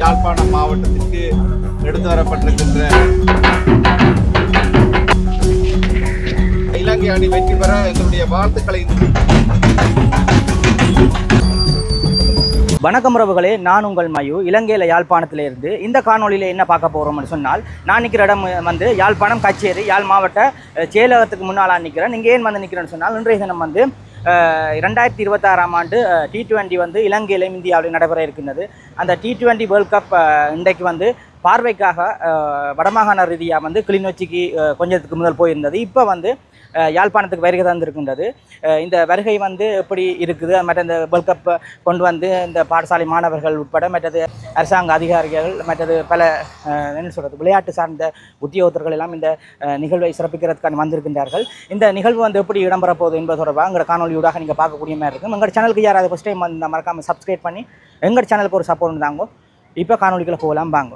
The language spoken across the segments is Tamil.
யாழ்ப்பாணம் மாவட்டத்திற்கு எடுத்து வரப்பட்டிருக்கின்ற இலங்கை அணி வெற்றி பெற எங்களுடைய வாழ்த்துக்களை. வணக்கம் உறவுகளே, நான் உங்கள் மயு இலங்கையில் யாழ்ப்பாணத்திலிருந்து. இந்த காணொலியில் என்ன பார்க்க போகிறோம்னு சொன்னால், நான் நிற்கிற இடம் வந்து யாழ்ப்பாணம் கச்சேரி யாழ் மாவட்ட செயலகத்துக்கு முன்னால் நிற்கிறேன். நீங்கள் ஏன் வந்து நிற்கிறேன்னு சொன்னால், இன்றைய தினம் வந்து 2026ஆம் ஆண்டு T20 வந்து இலங்கையிலும் இந்தியாவிலும் நடைபெற இருக்கின்றது. அந்த T20 வேர்ல்ட் கப் இன்றைக்கு வந்து பார்வைக்காக வடமாகாண ரீதியாக வந்து கிளிநொச்சிக்கு கொஞ்சத்துக்கு முதல் போயிருந்தது. இப்போ வந்து யாழ்ப்பாணத்துக்கு வருகை தந்திருக்கின்றது. இந்த வருகை வந்து எப்படி இருக்குது, மற்ற இந்த வேர்ல்ட் கப்பை கொண்டு வந்து இந்த பாடசாலை மாணவர்கள் உட்பட மற்றது அரசாங்க அதிகாரிகள் மற்றது பல என்ன சொல்கிறது விளையாட்டு சார்ந்த உத்தியோகத்தர்கள் எல்லாம் இந்த நிகழ்வை சிறப்பிக்கிறதுக்கான வந்திருக்கின்றார்கள். இந்த நிகழ்வு வந்து எப்படி இடம்பெற போகுது என்பது தொடர்பாக எங்கள் காணொலியூடாக நீங்கள் பார்க்கக்கூடிய மாதிரி இருக்கும். எங்கள் சேனலுக்கு யாராவது ஃபஸ்ட் டைம் வந்து மறக்காமல் சப்ஸ்கிரைப் பண்ணி எங்கள் சேனலுக்கு ஒரு சப்போர்ட் தாங்க. இப்போ காணொலிக்குள்ள போகலாம் வாங்க.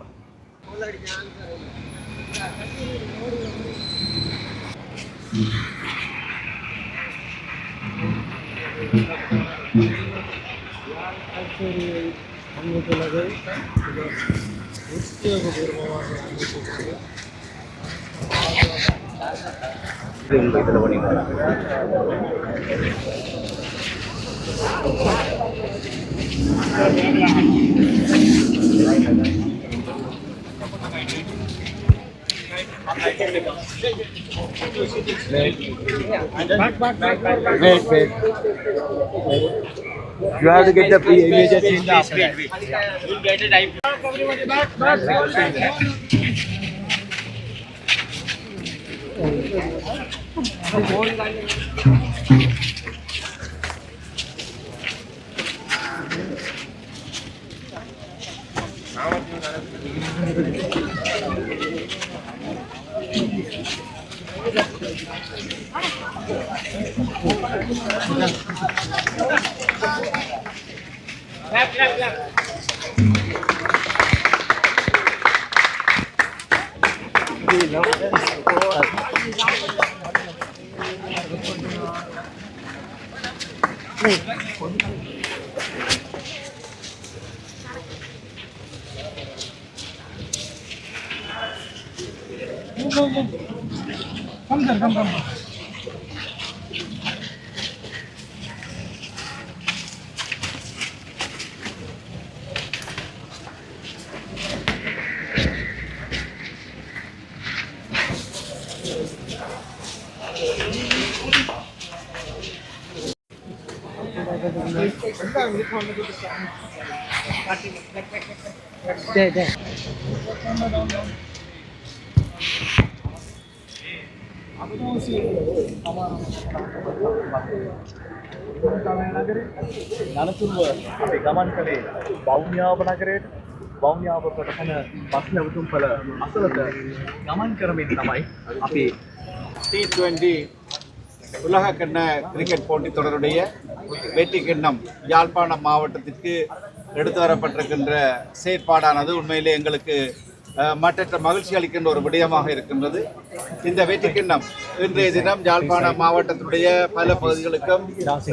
Wait. You have to get the images in the after. You'll get it. Everybody back. Come. There. අනතුරුව අපි ගමන් කළේ වවුනියාව නගරයට. වවුනියාව ප්‍රධාන බස් නැවතුම්පල අසලට ගමන් කරමින් තමයි අපි T20 உலகக்கிண்ண கிரிக்கெட் போட்டித் தொடருடைய வெற்றி கிண்ணம் யாழ்ப்பாணம் மாவட்டத்திற்கு எடுத்து வரப்பட்டிருக்கின்ற செயற்பாடானது உண்மையிலே எங்களுக்கு மற்ற மகிழ்ச்சி அளிக்கின்ற ஒரு விடயமாக இருக்கின்றது. இந்த வெற்றி கிண்ணம் இன்றைய தினம் யாழ்ப்பாணம் மாவட்டத்தினுடைய பல பகுதிகளுக்கும்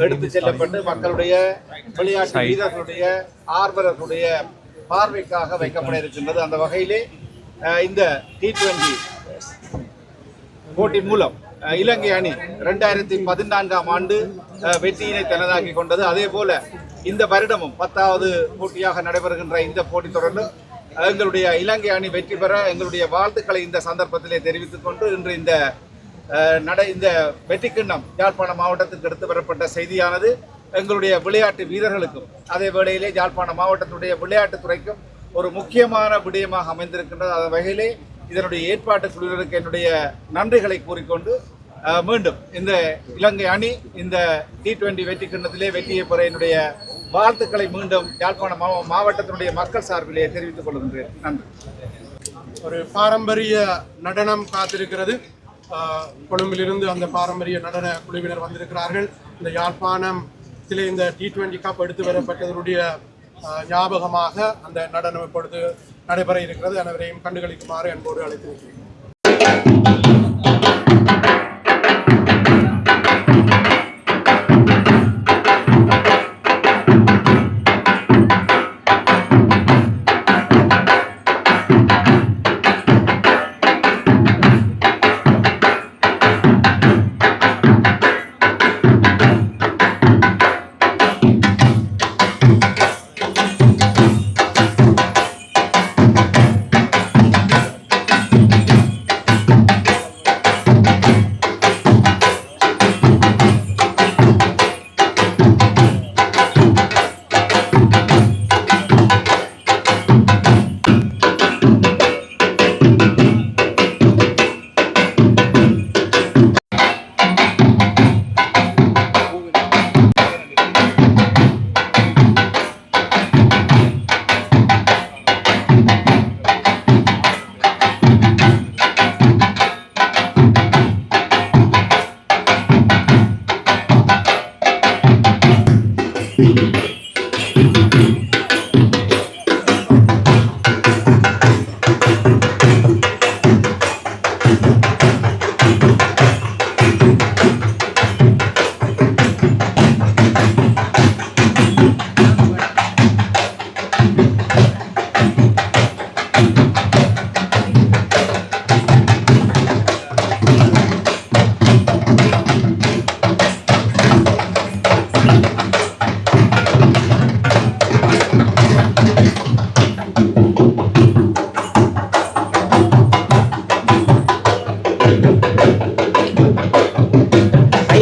எடுத்து செல்லப்பட்டு மக்களுடைய விளையாட்டு வீரர்களுடைய ஆர்வலர்களுடைய பார்வைக்காக வைக்கப்பட இருக்கின்றது. அந்த வகையிலே இந்த T20 போட்டி மூலம் இலங்கை அணி 2014ஆம் ஆண்டு வெற்றியினை தனதாக்கி கொண்டது. அதே போல இந்த வருடமும் 10வது போட்டியாக நடைபெறுகின்ற இந்த போட்டித் தொடரிலும் எங்களுடைய இலங்கை அணி வெற்றி பெற எங்களுடைய வாழ்த்துக்களை இந்த சந்தர்ப்பத்திலே தெரிவித்துக் கொண்டு இன்று இந்த வெற்றி கிண்ணம் யாழ்ப்பாணம் மாவட்டத்திற்கு எடுத்து வரப்பட்ட செய்தியானது எங்களுடைய விளையாட்டு வீரர்களுக்கும் அதே வேளையிலே யாழ்ப்பாணம் மாவட்டத்துடைய விளையாட்டுத்துறைக்கும் ஒரு முக்கியமான விடயமாக அமைந்திருக்கின்றது. அந்த வகையிலே இதனுடைய ஏற்பாட்டு குழுவினருக்கு என்னுடைய நன்றிகளை கூறிக்கொண்டு மீண்டும் இந்த இலங்கை அணி இந்த T20 வெற்றி கிண்ணத்திலே வெற்றியை பெற என்னுடைய வாழ்த்துக்களை மீண்டும் யாழ்ப்பாணம் மாவட்டத்தினுடைய மக்கள் சார்பிலே தெரிவித்துக் கொள்கின்றேன். நன்றி. ஒரு பாரம்பரிய நடனம் காத்திருக்கிறது. கொழும்பிலிருந்து அந்த பாரம்பரிய நடன குழுவினர் வந்திருக்கிறார்கள். இந்த யாழ்ப்பாணத்திலே இந்த T20 கப் எடுத்து வரப்பட்டதனுடைய ஞாபகமாக அந்த நடனம் இப்பொழுது நடைபெற இருக்கிறது. அனைவரையும் கண்டுகளிக்குமாறு அன்போடு அழைத்திருக்கிறேன்.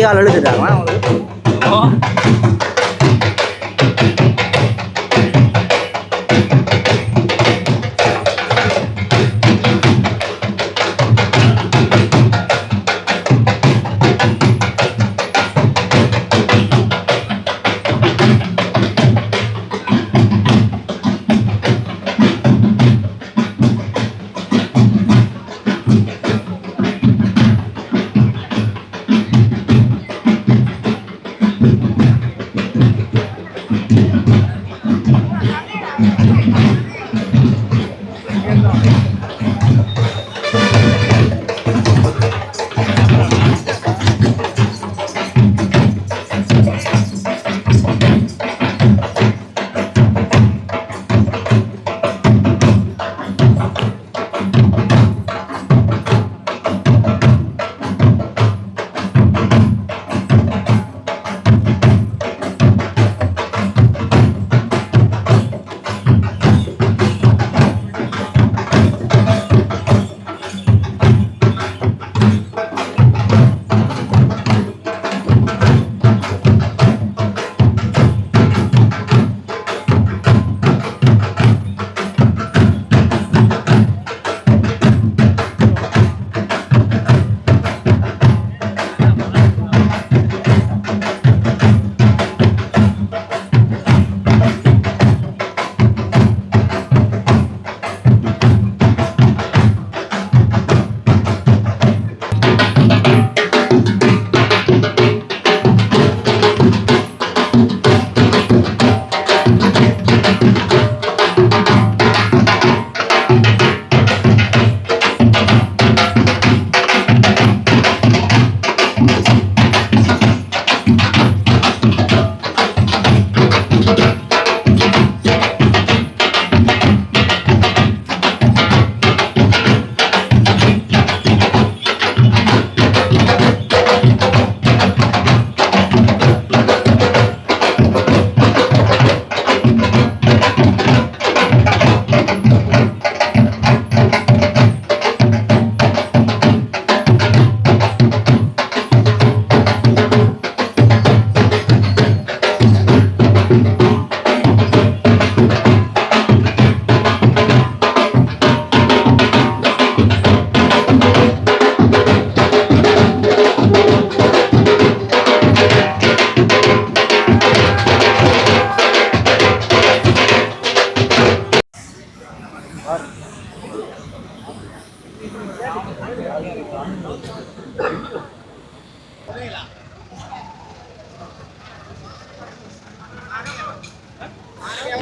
கையால் எழுதுறாங்க.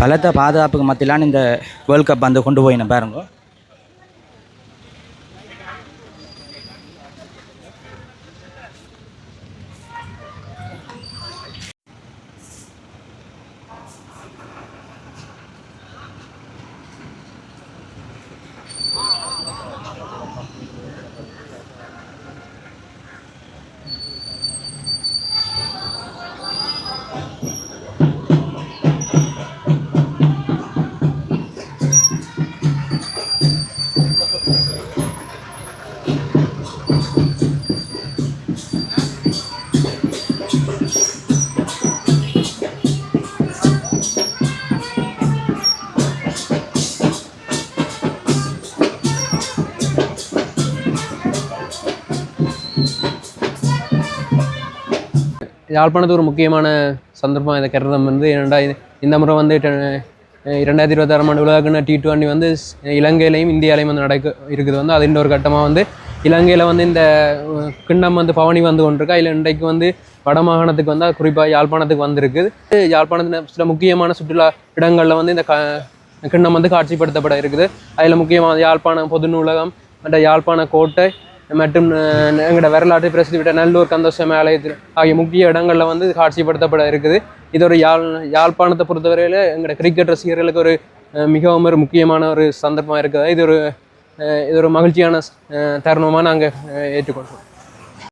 பலத்த பாதுகாப்புக்கு மத்தியிலான இந்த வேர்ல்ட் கப் வந்து கொண்டு போயின பாருங்க. யாழ்ப்பாணத்து ஒரு முக்கியமான சந்தர்ப்பம் இதை கருதம் வந்து இந்த முறை வந்து 2026 ஆண்டு உலகக்கிண்ண T20 வந்து இலங்கையிலையும் இந்தியாவிலையும் வந்து இருக்குது வந்து அது இன்னொரு கட்டமாக வந்து இலங்கையில் வந்து இந்த கிண்ணம் வந்து பவனி வந்து கொண்டிருக்கா. இல்லை இன்றைக்கு வந்து வடமாகாணத்துக்கு வந்து குறிப்பாக யாழ்ப்பாணத்துக்கு வந்திருக்குது. யாழ்ப்பாணத்தில் சில முக்கியமான சுற்றுலா இடங்களில் வந்து இந்த கிண்ணம் வந்து காட்சிப்படுத்தப்பட இருக்குது. அதில் முக்கியமாக யாழ்ப்பாணம் பொது நூலகம் மற்ற யாழ்ப்பாண கோட்டை மற்றும் எங்களோட வரலாற்று பிரசித்தி விட்ட நல்லூர் கந்தசம ஆலயத்தில் ஆகிய முக்கிய இடங்களில் வந்து காட்சிப்படுத்தப்பட இருக்குது. இது ஒரு யாழ்ப்பாணத்தை பொறுத்தவரையில் எங்களோட கிரிக்கெட் ரசிகர்களுக்கு ஒரு மிகவும் ஒரு முக்கியமான ஒரு சந்தர்ப்பமாக இருக்குது. இது ஒரு மகிழ்ச்சியான தருணமாக நாங்கள் ஏற்றுக்கொள்கிறோம்.